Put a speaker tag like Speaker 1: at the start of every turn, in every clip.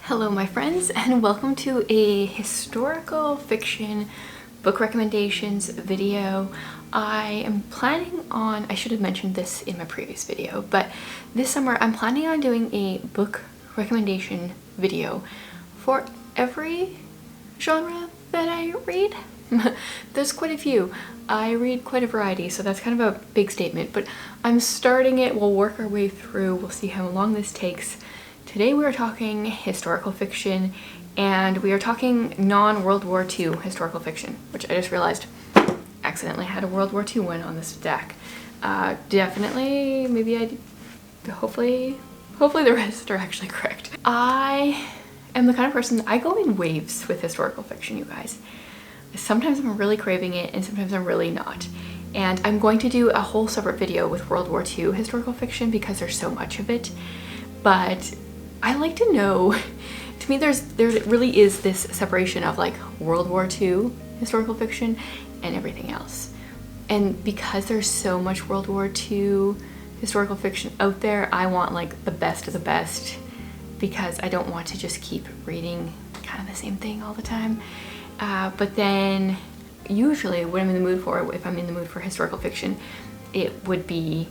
Speaker 1: Hello my friends, and welcome to a historical fiction book recommendations video. I am planning on, I should have mentioned this in my previous video, but this summer I'm planning on doing a book recommendation video for every genre that I read. There's quite a few. I read quite a variety, so that's kind of a big statement, but I'm starting it. We'll work our way through. We'll see how long this takes. Today we are talking historical fiction, and we are talking non-World War II historical fiction, which I just realized accidentally had a World War II one on this deck. Definitely, hopefully the rest are actually correct. I am the kind of person, I go in waves with historical fiction, you guys. Sometimes I'm really craving it, and sometimes I'm really not. And I'm going to do a whole separate video with World War II historical fiction because there's so much of it. But I like to know, to me there really is this separation of like World War II historical fiction and everything else. And because there's so much World War II historical fiction out there, I want like the best of the best, because I don't want to just keep reading kind of the same thing all the time. But then usually what I'm in the mood for, if I'm in the mood for historical fiction, it would be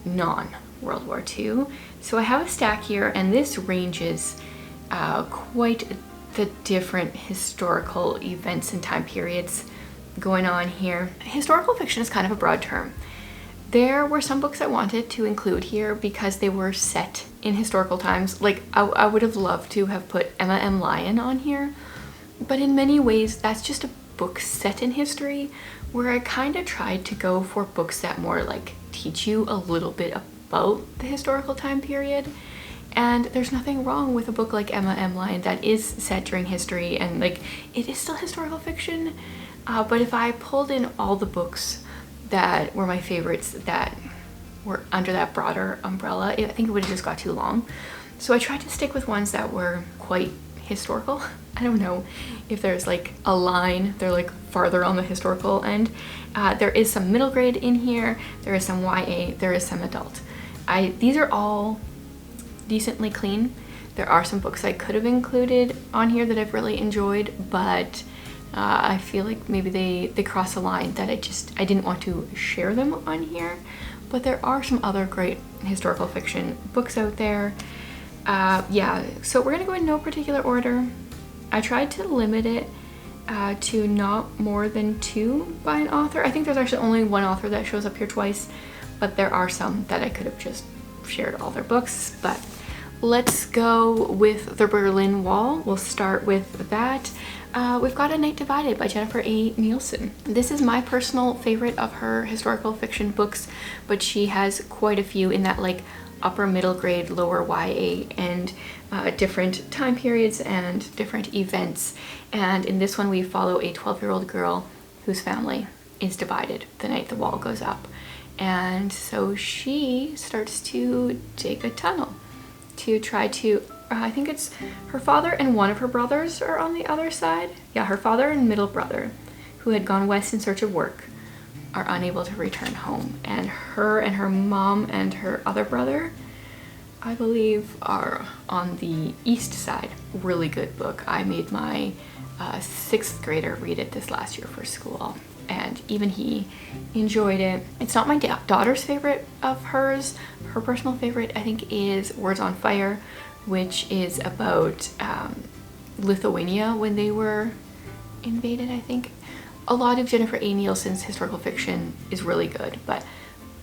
Speaker 1: non-World War II. So I have a stack here, and this ranges quite the different historical events and time periods going on here. Historical fiction is kind of a broad term. There were some books I wanted to include here because they were set in historical times. Like I would have loved to have put Emma M. Lyon on here, but in many ways that's just a book set in history, where I kind of tried to go for books that more like teach you a little bit about the historical time period. And there's nothing wrong with a book like Emma M. Lyon that is set during history, and like it is still historical fiction. But if I pulled in all the books that were my favorites that were under that broader umbrella, I think it would have just got too long. So I tried to stick with ones that were quite historical. I don't know if there's like a line, they're like farther on the historical end. There is some middle grade in here, there is some YA, there is some adult. These are all decently clean. There are some books I could have included on here that I've really enjoyed, but I feel like maybe they cross a line that I didn't want to share them on here. But there are some other great historical fiction books out there. Yeah, so we're gonna go in no particular order. I tried to limit it to not more than 2 by an author. I think there's actually only one author that shows up here twice, but there are some that I could have just shared all their books. But let's go with The Berlin Wall. We'll start with that. We've got A Night Divided by Jennifer A. Nielsen. This is my personal favorite of her historical fiction books, but she has quite a few in that like upper middle grade, lower YA, and different time periods and different events. And in this one we follow a 12-year-old girl whose family is divided the night the wall goes up. And so she starts to dig a tunnel to try to, I think it's her father and one of her brothers are on the other side. Yeah, her father and middle brother, who had gone west in search of work, are unable to return home. And her mom and her other brother, I believe, are on the east side. Really good book. I made my 6th grader read it this last year for school, and even he enjoyed it. It's not my daughter's favorite of hers. Her personal favorite, I think, is Words on Fire, which is about Lithuania when they were invaded, I think. A lot of Jennifer A. Nielsen's historical fiction is really good, but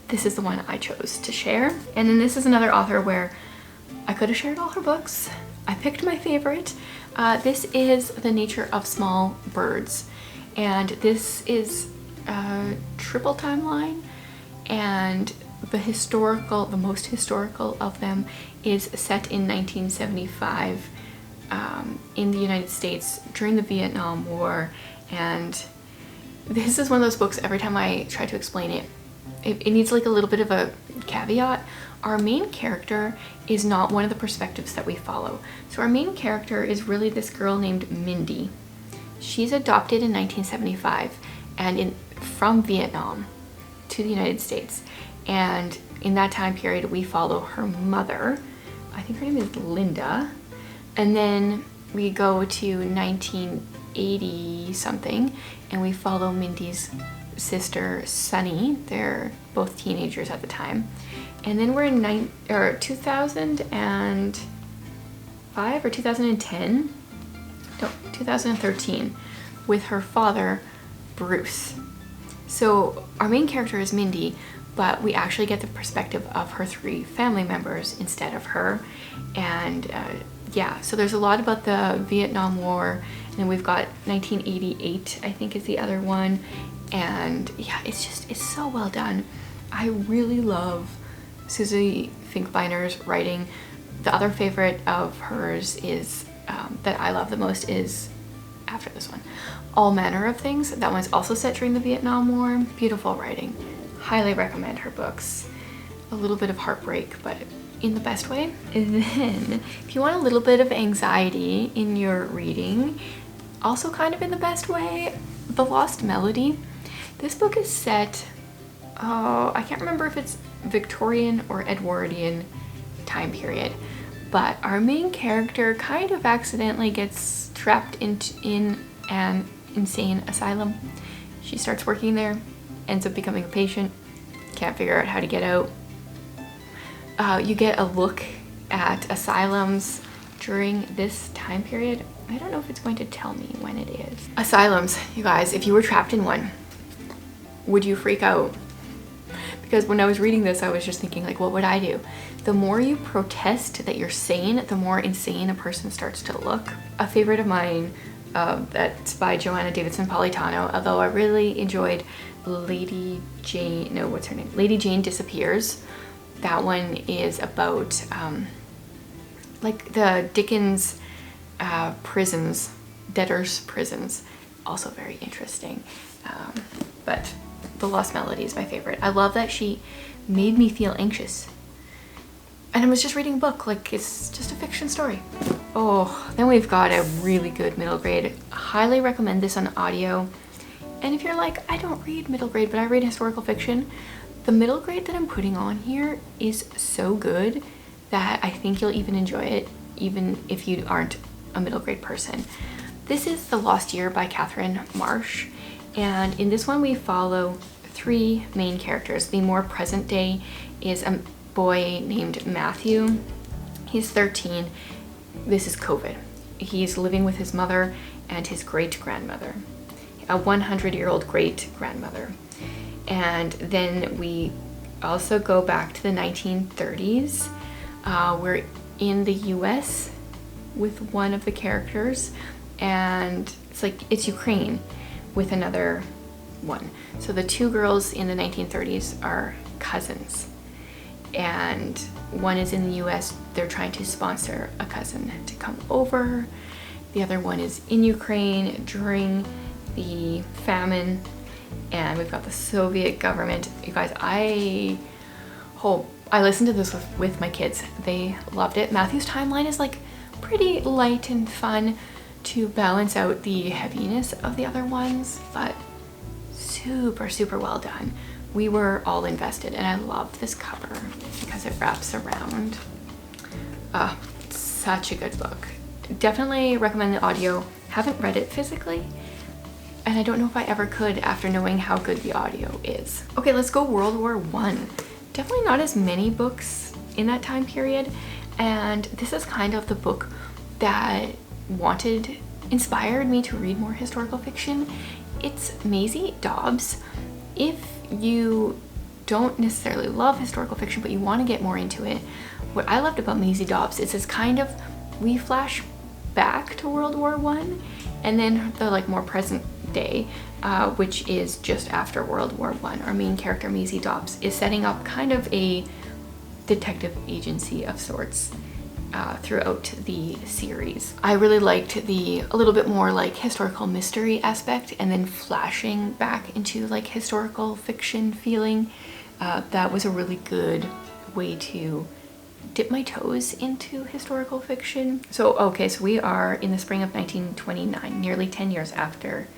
Speaker 1: this is the one I chose to share. And then this is another author where I could have shared all her books. I picked my favorite. This is The Nature of Small Birds. And this is a triple timeline, and the most historical of them is set in 1975 in the United States during the Vietnam War. And this is one of those books, every time I try to explain it, it needs like a little bit of a caveat. Our main character is not one of the perspectives that we follow. So our main character is really this girl named Mindy. She's adopted in 1975 and from Vietnam to the United States. And in that time period, we follow her mother. I think her name is Linda. And then we go to 1980 something and we follow Mindy's sister Sunny. They're both teenagers at the time. And then we're in 2005 or 2010, no, 2013 with her father, Bruce. So our main character is Mindy, but we actually get the perspective of her 3 family members instead of her. And yeah, so there's a lot about the Vietnam War, and we've got 1988, I think is the other one. And yeah, it's so well done. I really love Susie Finkbeiner's writing. The other favorite of hers is, that I love the most, is after this one, All Manner of Things. That one's also set during the Vietnam War. Beautiful writing. Highly recommend her books. A little bit of heartbreak, but in the best way. And then, if you want a little bit of anxiety in your reading, also kind of in the best way, The Lost Melody. This book is set, I can't remember if it's Victorian or Edwardian time period, but our main character kind of accidentally gets trapped in an insane asylum. She starts working there, ends up becoming a patient, can't figure out how to get out. You get a look at asylums during this time period. I don't know if it's going to tell me when it is. Asylums, you guys, if you were trapped in one, would you freak out? Because when I was reading this, I was just thinking, like, what would I do? The more you protest that you're sane, the more insane a person starts to look. A favorite of mine, that's by Joanna Davidson Politano, although I really enjoyed Lady Jane Disappears. That one is about like the Dickens prisons, debtors' prisons. Also very interesting. But The Lost Melody is my favorite. I love that she made me feel anxious. And I was just reading a book, like it's just a fiction story. Oh, then we've got a really good middle grade. Highly recommend this on audio. And if you're like, I don't read middle grade, but I read historical fiction, the middle grade that I'm putting on here is so good that I think you'll even enjoy it, even if you aren't a middle grade person. This is The Lost Year by Catherine Marsh. And in this one, we follow 3 main characters. The more present day is a boy named Matthew. He's 13. This is COVID. He's living with his mother and his great-grandmother, a 100-year-old great-grandmother. And then we also go back to the 1930s. We're in the US with one of the characters, and it's Ukraine with another one. So the 2 girls in the 1930s are cousins, and one is in the US. They're trying to sponsor a cousin to come over. The other one is in Ukraine during the famine, and we've got the Soviet government. You guys, I listened to this with my kids. They loved it. Matthew's timeline is like pretty light and fun to balance out the heaviness of the other ones, but super, super well done. We were all invested, and I love this cover because it wraps around. Such a good book. Definitely recommend the audio. Haven't read it physically, and I don't know if I ever could after knowing how good the audio is. Okay, let's go World War I. Definitely not as many books in that time period, and this is kind of the book that inspired me to read more historical fiction. It's Maisie Dobbs. If you don't necessarily love historical fiction, but you want to get more into it, what I loved about Maisie Dobbs is this kind of, we flash back to World War I, and then the more present day, which is just after World War I. Our main character, Maisie Dobbs, is setting up kind of a detective agency of sorts throughout the series. I really liked a little bit more historical mystery aspect, and then flashing back into historical fiction feeling. That was a really good way to dip my toes into historical fiction. So we are in the spring of 1929, nearly 10 years after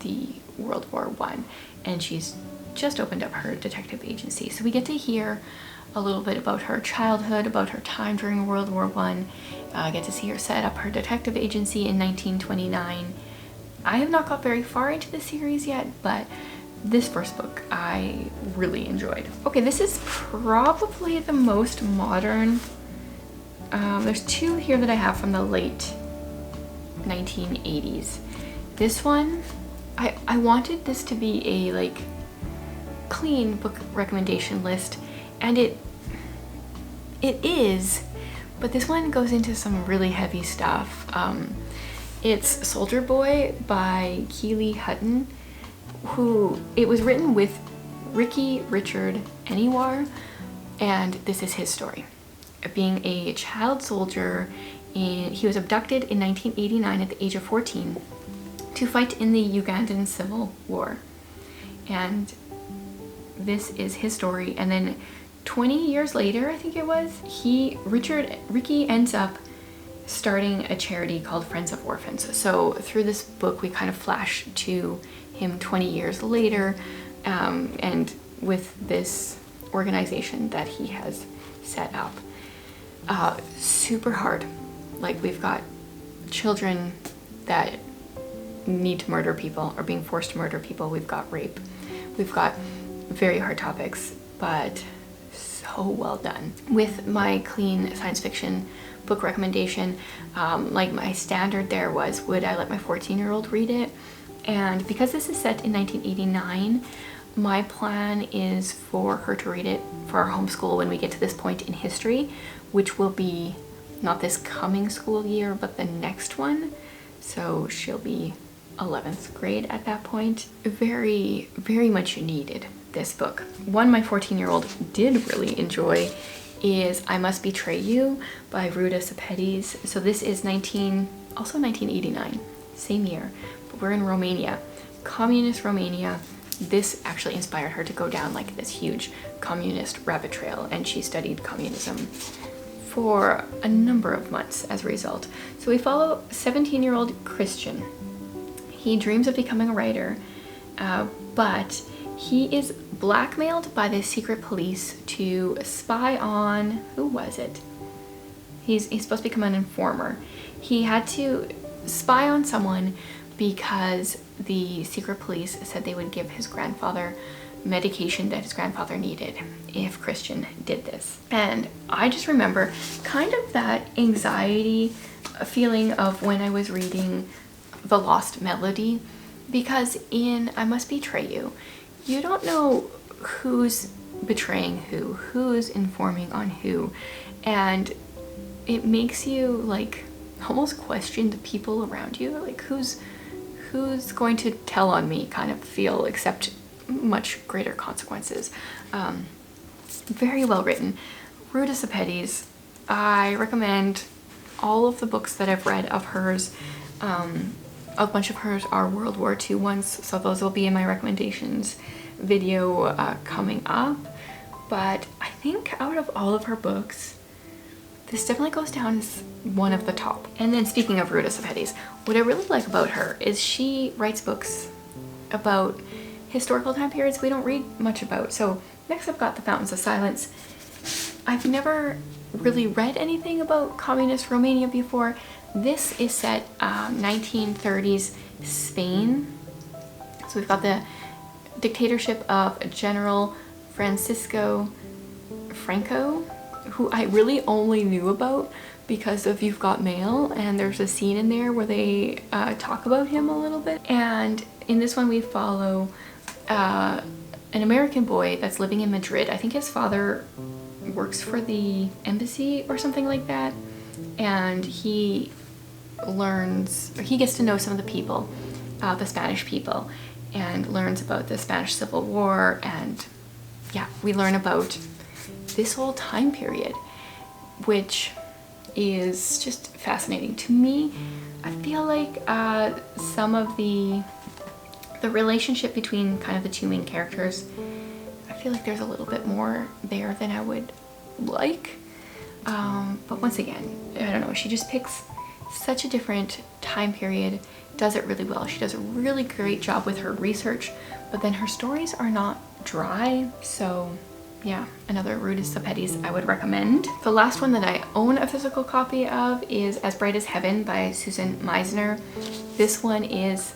Speaker 1: the World War I, and she's just opened up her detective agency. So we get to hear a little bit about her childhood, about her time during World War I. Get to see her set up her detective agency in 1929. I have not got very far into the series yet, but this first book I really enjoyed. Okay, this is probably the most modern. There's two here that I have from the late 1980s. This one, I wanted this to be a like clean book recommendation list, and it is, but this one goes into some really heavy stuff. It's Soldier Boy by Keely Hutton, who it was written with Ricky Richard Anywar, and this is his story. Being a child soldier, he was abducted in 1989 at the age of 14 to fight in the Ugandan Civil War. And this is his story. And then 20 years later, I think it was, Ricky ends up starting a charity called Friends of Orphans. So through this book, we kind of flash to him 20 years later, and with this organization that he has set up. Super hard. Like, we've got children that need to murder people or being forced to murder people. We've got rape. We've got very hard topics, but so well done. With my clean science fiction book recommendation, like my standard there was, would I let my 14-year-old read it? And because this is set in 1989, my plan is for her to read it for our homeschool when we get to this point in history, which will be not this coming school year, but the next one. So she'll be 11th grade at that point. Very, very much needed, this book. One my 14-year-old did really enjoy is I Must Betray You by Ruta Sepetys. So this is also 1989, same year, but we're in Romania, communist Romania. This actually inspired her to go down like this huge communist rabbit trail, and she studied communism for a number of months as a result. So we follow 17-year-old Christian. He dreams of becoming a writer, but he is blackmailed by the secret police to spy on, who was it? He's supposed to become an informer. He had to spy on someone because the secret police said they would give his grandfather medication that his grandfather needed if Christian did this. And I just remember kind of that anxiety feeling of when I was reading The Lost Melody, because in I Must Betray You, you don't know who's betraying who's informing on who, and it makes you like almost question the people around you, like who's going to tell on me kind of feel, except much greater consequences. Very well written. Ruta Sepetys, I recommend all of the books that I've read of hers. A bunch of hers are World War II ones, so those will be in my recommendations video coming up. But I think out of all of her books, this definitely goes down as one of the top. And then speaking of Ruta Sepetys, what I really like about her is she writes books about historical time periods we don't read much about. So next I've got The Fountains of Silence. I've never really read anything about communist Romania before. This is set 1930s Spain. So we've got the dictatorship of General Francisco Franco, who I really only knew about because of You've Got Mail, and there's a scene in there where they talk about him a little bit. And in this one we follow an American boy that's living in Madrid. I think his father works for the embassy or something like that, and he gets to know some of the people, the Spanish people, and learns about the Spanish Civil War. And yeah, we learn about this whole time period, which is just fascinating to me. I feel like some of the relationship between kind of the two main characters, I feel like there's a little bit more there than I would like. But once again, I don't know, she just picks such a different time period, does it really well. She does a really great job with her research, but then her stories are not dry. So yeah, another rudest of petties I would recommend. The last one that I own a physical copy of is As Bright as Heaven by Susan Meisner. This one is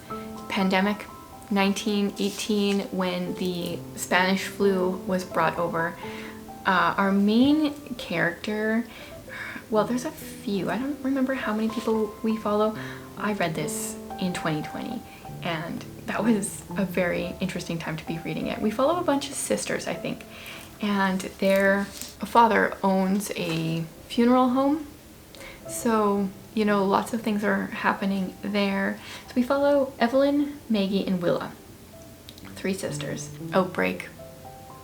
Speaker 1: pandemic 1918, when the Spanish flu was brought over. Our main character, well, there's a few. I don't remember how many people we follow. I read this in 2020 and that was a very interesting time to be reading it. We follow a bunch of sisters, I think, and their father owns a funeral home. So, you know, lots of things are happening there. So we follow Evelyn, Maggie, and Willa. 3 sisters. Outbreak,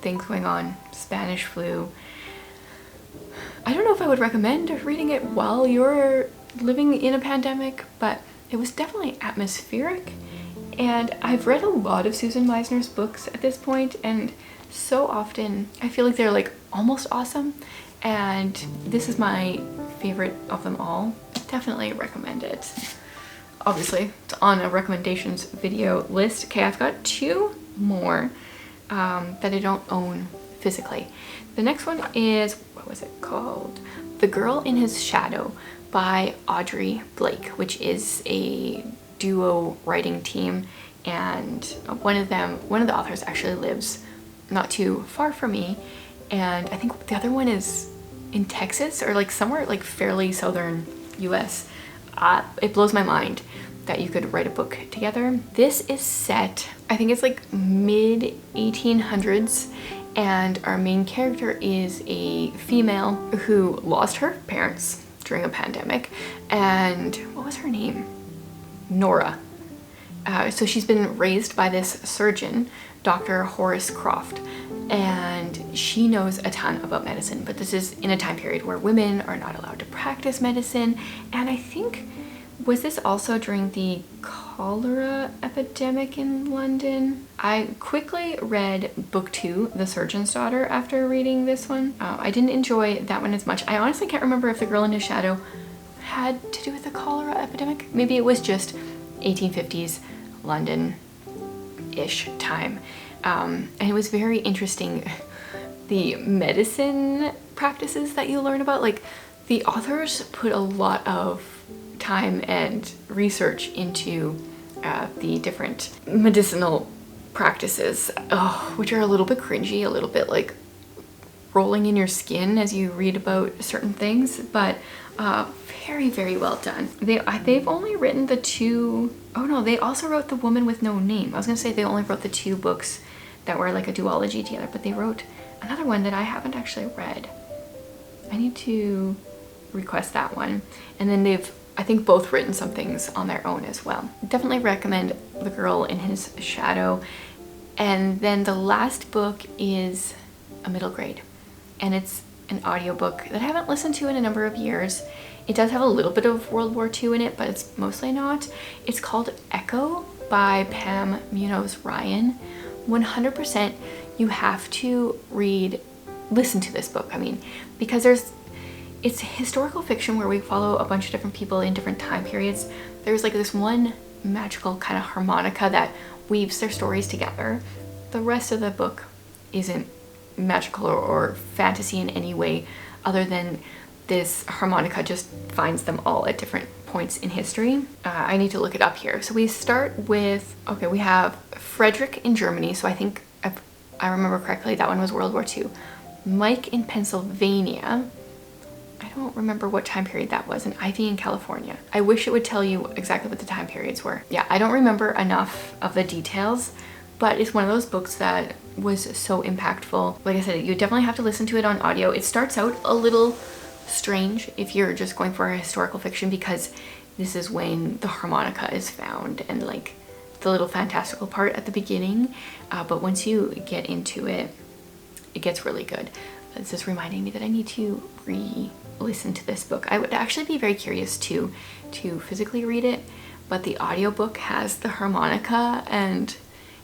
Speaker 1: things going on, Spanish flu. I don't know if I would recommend reading it while you're living in a pandemic, but it was definitely atmospheric. And I've read a lot of Susan Meisner's books at this point, and so often I feel like they're like almost awesome. And this is my favorite of them all. Definitely recommend it. Obviously, it's on a recommendations video list. Okay, I've got 2 more that I don't own physically. The next one is, what was it called? The Girl in His Shadow by Audrey Blake, which is a duo writing team, and one of the authors actually lives not too far from me, and I think the other one is in Texas or like somewhere like fairly southern US. It blows my mind that you could write a book together. This is set, I think it's like mid 1800s, and our main character is a female who lost her parents during a pandemic, and what was her name? Nora. So she's been raised by this surgeon, Dr. Horace Croft, and she knows a ton about medicine, but this is in a time period where women are not allowed to practice medicine. And I think, was this also during the cholera epidemic in London? I quickly read book 2, The Surgeon's Daughter, after reading this one. I didn't enjoy that one as much. I honestly can't remember if The Girl in His Shadow had to do with the cholera epidemic. Maybe it was just 1850s London-ish time. And it was very interesting, the medicine practices that you learn about. Like, the authors put a lot of time and research into the different medicinal practices, which are a little bit cringy, a little bit like rolling in your skin as you read about certain things, but very, very well done. They've only written the 2, oh no, they also wrote The Woman with No Name. I was gonna say they only wrote the 2 books that were like a duology together, but they wrote another one that I haven't actually read. I need to request that one. And then they've, I think, both written some things on their own as well. Definitely recommend The Girl in His Shadow. And then the last book is A Middle Grade, and it's an audiobook that I haven't listened to in a number of years. It does have a little bit of World War II in it, but it's mostly not. It's called Echo by Pam Munoz-Ryan. 100% you have to listen to this book. I mean, because it's historical fiction where we follow a bunch of different people in different time periods. There's like this one magical kind of harmonica that weaves their stories together. The rest of the book isn't magical or fantasy in any way other than this harmonica just finds them all at different points in history. I need to look it up here. So we start with, okay, we have Frederick in Germany. So I think I remember correctly, that one was World War II. Mike in Pennsylvania. I don't remember what time period that was. And Ivy in California. I wish it would tell you exactly what the time periods were. Yeah, I don't remember enough of the details, but it's one of those books that was so impactful. Like I said, you definitely have to listen to it on audio. It starts out a little strange if you're just going for a historical fiction, because this is when the harmonica is found and like the little fantastical part at the beginning. But once you get into it, it gets really good. This is reminding me that I need to re-listen to this book. I would actually be very curious to physically read it, but the audiobook has the harmonica and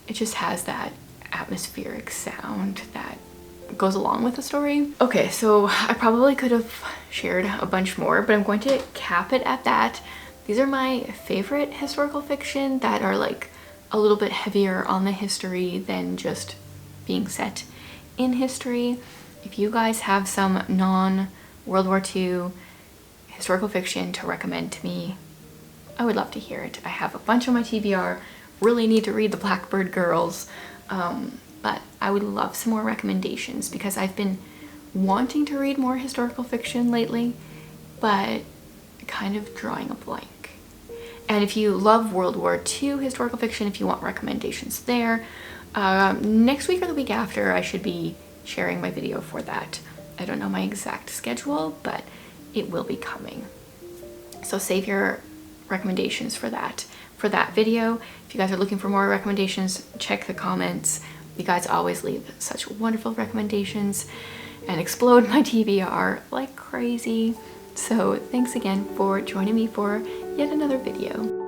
Speaker 1: it just has that atmospheric sound that goes along with the story. Okay, so I probably could have shared a bunch more, but I'm going to cap it at that. These are my favorite historical fiction that are like a little bit heavier on the history than just being set in history. If you guys have some non-World War II historical fiction to recommend to me, I would love to hear it. I have a bunch on my TBR, really need to read The Blackbird Girls, but I would love some more recommendations because I've been wanting to read more historical fiction lately, but kind of drawing a blank. And if you love World War II historical fiction, if you want recommendations there, next week or the week after I should be sharing my video for that. I don't know my exact schedule, but it will be coming. So save your recommendations for that video. If you guys are looking for more recommendations, check the comments. You guys always leave such wonderful recommendations and explode my TBR like crazy. So thanks again for joining me for yet another video.